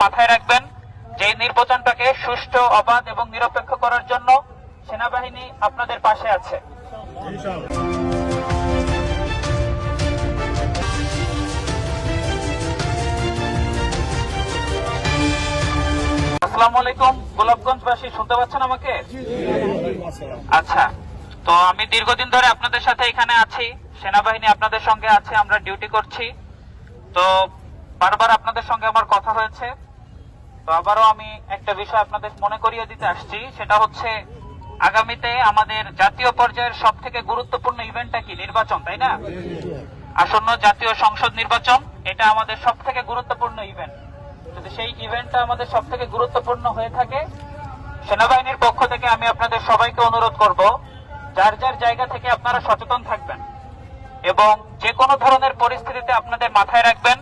মাথায় রাখবেন যে এই নির্বাচনটাকে সুষ্ঠু, অবাধ এবং নিরপেক্ষ করার জন্য সেনাবাহিনী আপনাদের পাশে আছে। আসসালামু আলাইকুম। গোলাপগঞ্জবাসী শুনতে পাচ্ছেন আমাকে? আচ্ছা, তো আমি দীর্ঘদিন ধরে আপনাদের সাথে এখানে আছি, সেনাবাহিনী আপনাদের সঙ্গে আছে, আমরা ডিউটি করছি। তো বারবার আপনাদের সঙ্গে আমার কথা হয়েছে, তো আবারও আমি একটা বিষয় আপনাদের মনে করিয়ে দিতে আসছি, সেটা হচ্ছে আগামীতে আমাদের জাতীয় পর্যায়ের সব থেকে গুরুত্বপূর্ণ ইভেন্টটা কি? নির্বাচন, তাই না? আসন্ন জাতীয় সংসদ নির্বাচন, এটা আমাদের সব থেকে গুরুত্বপূর্ণ ইভেন্ট। যদি সেই ইভেন্টটা আমাদের সব থেকে গুরুত্বপূর্ণ হয়ে থাকে, সেনাবাহিনীর পক্ষ থেকে আমি আপনাদের সবাইকে অনুরোধ করব, যার যার জায়গা থেকে আপনারা সচেতন থাকবেন এবং যে কোনো ধরনের পরিস্থিতিতে আপনাদের মাথায় রাখবেন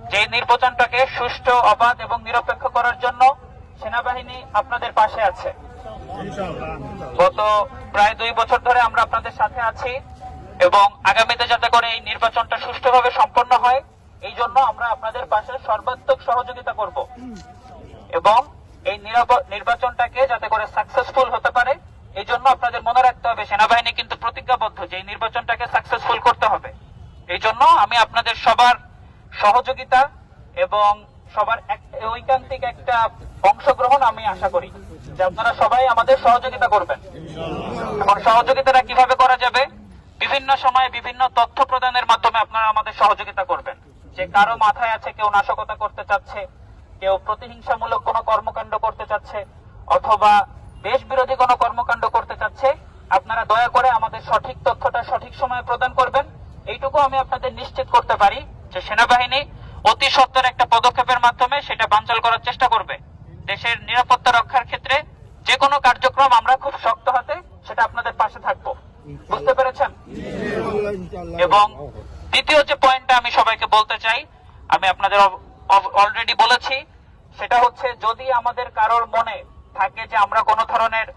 যে এই নির্বাচনটাকে সুষ্ঠু, অবাধ এবং নিরপেক্ষ করার জন্য সেনাবাহিনী আপনাদের পাশে আছে। গত প্রায় 2 বছর ধরে আমরা আপনাদের সাথে আছি এবং আগামীতে যাতে করে এই নির্বাচনটা সুষ্ঠুভাবে সম্পন্ন হয়, এই জন্য আমরা আপনাদের পাশে সর্বাত্মক সহযোগিতা করব এবং এই নির্বাচনটাকে যাতে করে সাকসেসফুল হতে পারে, এই জন্য আপনাদের মনে রাখতে হবে সেনাবাহিনী কিন্তু প্রতিজ্ঞাবদ্ধ যে এই নির্বাচনটাকে সাকসেসফুল করতে হবে। এই জন্য আমি আপনাদের সবার সহযোগিতা এবং সবার ঐকান্তিক একটা অংশগ্রহণ আমি আশা করি যে আপনারা সবাই আমাদের সহযোগিতা করবেন। এখন সহযোগিতাটা কিভাবে করা যাবে? বিভিন্ন সময়ে বিভিন্ন তথ্য প্রদানের মাধ্যমে আপনারা আমাদের সহযোগিতা করবেন। যে কারো মাথায় আছে কেউ নাশকতা করতে চাচ্ছে, কেউ প্রতিহিংসামূলক কোনো কর্মকাণ্ড করতে চাচ্ছে, অথবা দেশ বিরোধী কোনো কর্মকাণ্ড করতে চাচ্ছে, আপনারা দয়া করে আমাদের সঠিক তথ্যটা সঠিক সময়ে প্রদান করবেন। এইটুকু আমি আপনাদের নিশ্চিত করতে পারি যে সেনাবাহিনী অতি সত্বর একটা পদক্ষেপের মাধ্যমে সেটা বানচাল করার চেষ্টা করবে। দেশের নিরাপত্তা রক্ষার ক্ষেত্রে যে কোনো কার্যক্রম আমরা খুব শক্ত হাতে সেটা আপনাদের পাশে থাকবো। বুঝতে পেরেছেন? এবং দ্বিতীয় যে পয়েন্টটা আমি সবাইকে বলতে চাই, আমি আপনাদের অলরেডি বলেছি, সেটা হচ্ছে যদি আমাদের কারোর মনে থাকে যে আমরা কোনো ধরনের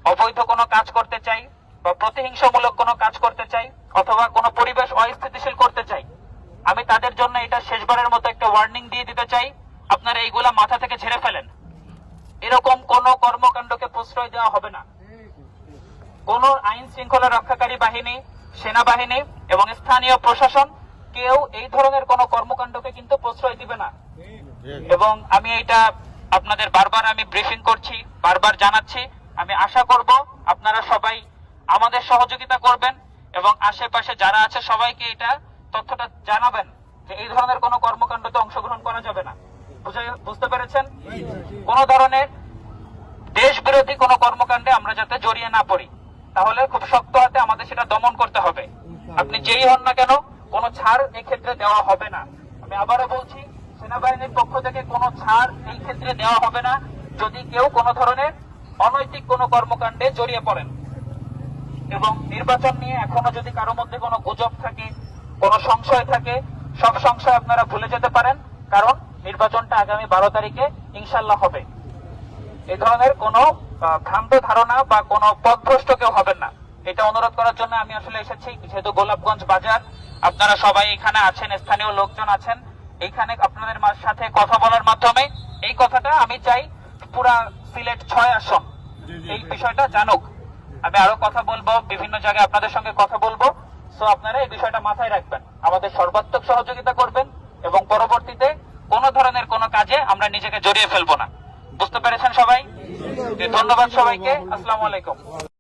অবৈধ কোনো কাজ করতে চাই বা প্রতিহিংসামূলক কোনো কাজ করতে চাই অথবা কোনো পরিবেশ অস্থিতিশীল করতে চাই, আমি তাদের জন্য এটা শেষবারের মতো একটা ওয়ার্নিং দিয়ে দিতে চাই, আপনারা এইগুলা মাথা থেকে ঝেড়ে ফেলেন। এরকম কোন কর্মকাণ্ডকে প্রশ্রয় দেওয়া হবে না। কোন আইন শৃঙ্খলা রক্ষাকারী বাহিনী, সেনাবাহিনী এবং স্থানীয় প্রশাসন কেউ এই ধরনের কোন কর্মকাণ্ডকে কিন্তু প্রশ্রয় দিবে না। এবং আমি এটা আপনাদের বারবার আমি ব্রিফিং করছি, বারবার জানাচ্ছি, আমি আশা করব আপনারা সবাই আমাদের সহযোগিতা করবেন এবং আশেপাশে যারা আছে সবাইকে এটা তথ্যটা জানাবেন যে এই ধরনের কোন কর্মকাণ্ডতে অংশগ্রহণ করা যাবে না। বুঝতে পেরেছেন? কোন ধরনের দেশ বিরোধী কোন কর্মকাণ্ডে আমরা যাতে জড়িয়ে না পড়ি, তাহলে খুব শক্ত হাতে আমাদের সেটা দমন করতে হবে। আপনি যেই হন না কেন, কোনো ছাড় এই ক্ষেত্রে দেওয়া হবে না। আমি আবারও বলছি, সেনাবাহিনীর পক্ষ থেকে কোনো ছাড় এই ক্ষেত্রে দেওয়া হবে না যদি কেউ কোনো ধরনের অনৈতিক কোনো কর্মকাণ্ডে জড়িয়ে পড়েন। এবং নির্বাচন নিয়ে এখনো যদি কারো মধ্যে কোনো গুজব থাকে, কোনো সংশয় থাকে, সব সংশয় আপনারা ভুলে যেতে পারেন, কারণ নির্বাচনটা আগামী 12 তারিখে ইনশাল্লাহ হবে। এই ধরনের কোনো ভ্রান্ত ধারণা বা কোনো পথভ্রষ্ট কেউ হবেন না, এটা অনুরোধ করার জন্য আমি আসলে এসেছি। যেহেতু গোলাপগঞ্জ বাজার, আপনারা সবাই এখানে আছেন, স্থানীয় লোকজন আছেন, এইখানে আপনাদের সাথে কথা বলার মাধ্যমে এই কথাটা আমি চাই পুরা সিলেট 6 আসন এই বিষয়টা জানুক। আমি আরো কথা বলবো, বিভিন্ন জায়গায় আপনাদের সঙ্গে কথা বলবো। সো আপনারা এই বিষয়টা মাথায় রাখবেন, আমাদের সর্বাত্মক সহযোগিতা করবেন এবং পরবর্তীতে কোনো ধরনের কোনো কাজে আমরা নিজেকে জড়িয়ে ফেলবো না। বুঝতে পেরেছেন সবাই? ধন্যবাদ সবাইকে। আসসালামু আলাইকুম।